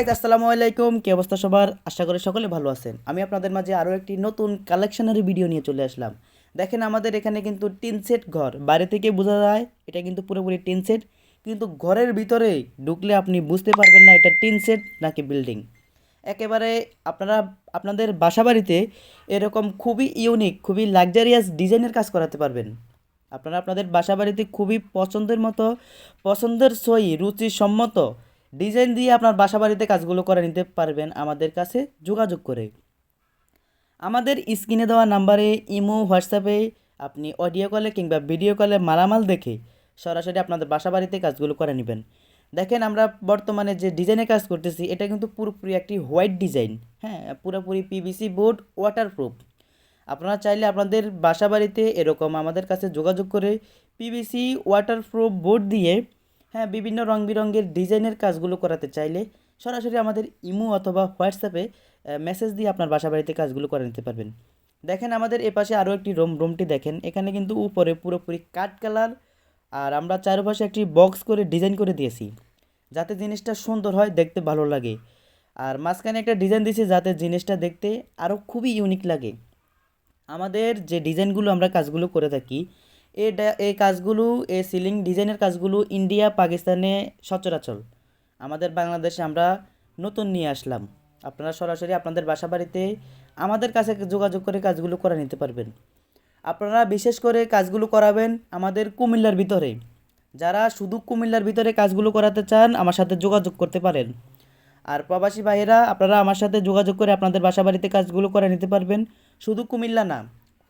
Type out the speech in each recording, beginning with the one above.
আসসালামু আলাইকুম, কি অবস্থা সবার? আশা করি সকলে ভালো আছেন। আমি আপনাদের মাঝে আরও একটি নতুন কালেকশনের ভিডিও নিয়ে চলে আসলাম। দেখেন, আমাদের এখানে কিন্তু টিন সেট ঘর, বাইরে থেকে বোঝা যায় এটা কিন্তু পুরোপুরি টিন সেট, কিন্তু ঘরের ভিতরে ঢুকলে আপনি বুঝতে পারবেন না এটা টিন সেট নাকি বিল্ডিং। একেবারে আপনারা আপনাদের বাসাবাড়িতে এরকম খুবই ইউনিক, খুবই লাক্সারিয়াস ডিজাইনের কাজ করাতে পারবেন। আপনারা আপনাদের বাসাবাড়িতে খুবই পছন্দের মতো, পছন্দের সই রুচিসম্মত ডিজাইন দিয়ে আপনার বাসাবাড়িতে কাজগুলো করে নিতে পারবেন আমাদের কাছে যোগাযোগ করে। আমাদের স্ক্রিনে দেওয়া নাম্বারে ইমো, হোয়াটসঅ্যাপে আপনি অডিও কলে কিংবা ভিডিও কলে মালামাল দেখে সরাসরি আপনাদের বাসাবাড়িতে কাজগুলো করে নেবেন। দেখেন, আমরা বর্তমানে যে ডিজাইনে কাজ করতেছি এটা কিন্তু পুরোপুরি একটি হোয়াইট ডিজাইন। হ্যাঁ, পুরোপুরি পিভিসি বোর্ড, ওয়াটারপ্রুফ। আপনারা চাইলে আপনাদের বাসাবাড়িতে এরকম আমাদের কাছে যোগাযোগ করে পিভিসি ওয়াটারপ্রুফ বোর্ড দিয়ে, হ্যাঁ, বিভিন্ন রং বেরঙের ডিজাইনের কাজগুলো করাতে চাইলে সরাসরি আমাদের ইমো অথবা হোয়াটসঅ্যাপে মেসেজ দিয়ে আপনার বাসাবাড়িতে কাজগুলো করে নিতে পারবেন। দেখেন, আমাদের এপাশে আরও একটি রুমটি দেখেন, এখানে কিন্তু উপরে পুরোপুরি কাঠ কালার, আর আমরা চারপাশে একটি বক্স করে ডিজাইন করে দিয়েছি যাতে জিনিসটা সুন্দর হয়, দেখতে ভালো লাগে। আর মাঝখানে একটা ডিজাইন দিয়েছি যাতে জিনিসটা দেখতে আরও খুবই ইউনিক লাগে। আমাদের যে ডিজাইনগুলো আমরা কাজগুলো করে থাকি, এই কাজগুলো, এই সিলিং ডিজাইনের কাজগুলো ইন্ডিয়া, পাকিস্তানে সচরাচর। আমাদের বাংলাদেশে আমরা নতুন নিয়ে আসলাম। আপনারা সরাসরি আপনাদের বাসাবাড়িতে আমাদের কাছে যোগাযোগ করে কাজগুলো করে নিতে পারবেন। আপনারা বিশেষ করে কাজগুলো করাবেন আমাদের কুমিল্লার ভিতরে। যারা শুধু কুমিল্লার ভিতরে কাজগুলো করাতে চান আমার সাথে যোগাযোগ করতে পারেন। আর প্রবাসী ভাইয়েরা, আপনারা আমার সাথে যোগাযোগ করে আপনাদের বাসাবাড়িতে কাজগুলো করে নিতে পারবেন। শুধু কুমিল্লা না,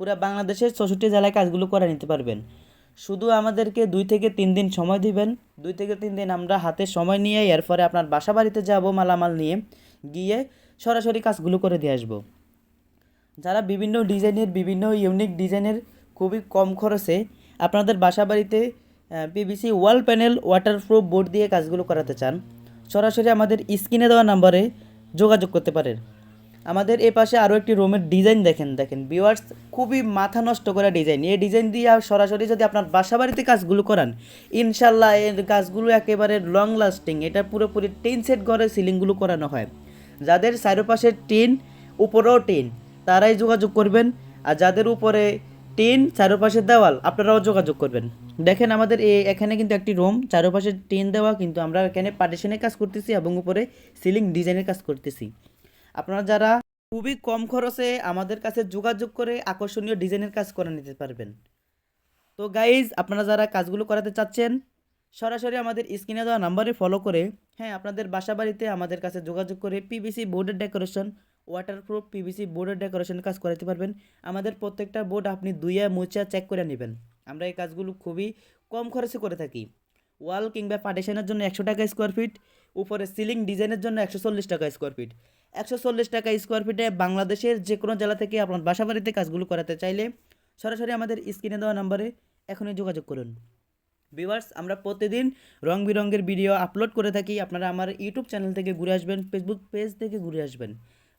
পুরো বাংলাদেশের 64 জেলায় কাজগুলো করে নিতে পারবেন। শুধু আমাদেরকে 2 থেকে 3 দিন সময় দিবেন। 2 থেকে 3 দিন আমরা হাতে সময় নিয়ে এরপরে আপনার বাসাবাড়িতে যাব মালামাল নিয়ে, গিয়ে সরাসরি কাজগুলো করে দিয়ে আসবো। যারা বিভিন্ন ডিজাইনের, বিভিন্ন ইউনিক ডিজাইনের খুবই কম খরচে আপনাদের বাসাবাড়িতে PVC wall panel waterproof board দিয়ে কাজগুলো করাতে চান, সরাসরি আমাদের স্ক্রিনে দেওয়া নাম্বারে যোগাযোগ করতে পারেন। আমাদের এ পাশে আরও একটি রুমের ডিজাইন দেখেন ভিউয়ার্স, খুবই মাথা নষ্ট করা ডিজাইন। এই ডিজাইন দিয়ে সরাসরি যদি আপনার বাসাবাড়িতে কাজগুলো করান, ইনশাল্লাহ এর কাজগুলো একেবারে লং লাস্টিং। এটা পুরোপুরি টিন সেট ঘরে সিলিংগুলো করানো হয়। যাদের চারপাশের টিন, উপরেও টিন, তারাই যোগাযোগ করবেন। আর যাদের উপরে টিন, চারপাশের দেওয়াল, আপনারাও যোগাযোগ করবেন। দেখেন, আমাদের এখানে কিন্তু একটি রুম, চারপাশে টিন দেওয়া, কিন্তু আমরা এখানে পার্টিশনের কাজ করতেছি এবং উপরে সিলিং ডিজাইনের কাজ করতেছি। আপনারা যারা খুবই কম খরচে আমাদের কাছে যোগাযোগ করে আকর্ষণীয় ডিজাইনের কাজ করে নিতে পারবেন। তো গাইজ, আপনারা যারা কাজগুলো করাতে চাচ্ছেন সরাসরি আমাদের স্ক্রিনে দেওয়া নাম্বারে ফলো করে, হ্যাঁ, আপনাদের বাসাবাড়িতে আমাদের কাছে যোগাযোগ করে পিভিসি বোর্ডের ডেকোরেশন, ওয়াটারপ্রুফ পিভিসি বোর্ডের ডেকোরেশন কাজ করাতে পারবেন। আমাদের প্রত্যেকটা বোর্ড আপনি ধুইয়া মুছা চেক করে নেবেন। আমরা এই কাজগুলো খুবই কম খরচে করে থাকি। ওয়াল কিংবা পার্টিশনের জন্য 100 টাকা স্কোয়ার ফিট, উপরে সিলিং ডিজাইনের জন্য 140 টাকা স্কোয়ার ফিট। 140 টাকা স্কোয়ার ফিটে বাংলাদেশের যে কোনো জেলা থেকে আপনার বাসাবাড়িতে কাজগুলো করাতে চাইলে সরাসরি আমাদের স্ক্রিনে দেওয়া নাম্বারে এখনই যোগাযোগ করুন। ভিউয়ার্স, আমরা প্রতিদিন রং বেরঙের ভিডিও আপলোড করে থাকি। আপনারা আমার ইউটিউব চ্যানেল থেকে ঘুরে আসবেন, ফেসবুক পেজ থেকে ঘুরে আসবেন।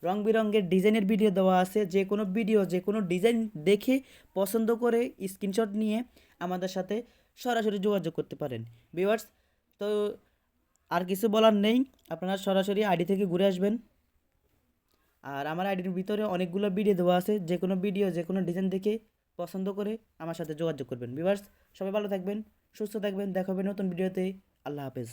রং বেরঙের ডিজাইনের ভিডিও দেওয়া আছে। যে কোনো ভিডিও, যে কোনো ডিজাইন দেখে পছন্দ করে স্ক্রিনশট নিয়ে আমাদের সাথে সরাসরি যোগাযোগ করতে পারেন। ভিউয়ার্স, তো আর কিছু বলার নেই, আপনারা সরাসরি আইডি থেকে ঘুরে আসবেন। আর আমার আইডির ভিতরে অনেকগুলো ভিডিও দেওয়া আছে। যে কোনো ভিডিও, যে কোনো ডিজাইন দেখে পছন্দ করে আমার সাথে যোগাযোগ করবেন। ভিউয়ার্স, সবাই ভালো থাকবেন, সুস্থ থাকবেন। দেখা হবে নতুন ভিডিওতে। আল্লাহ হাফেজ।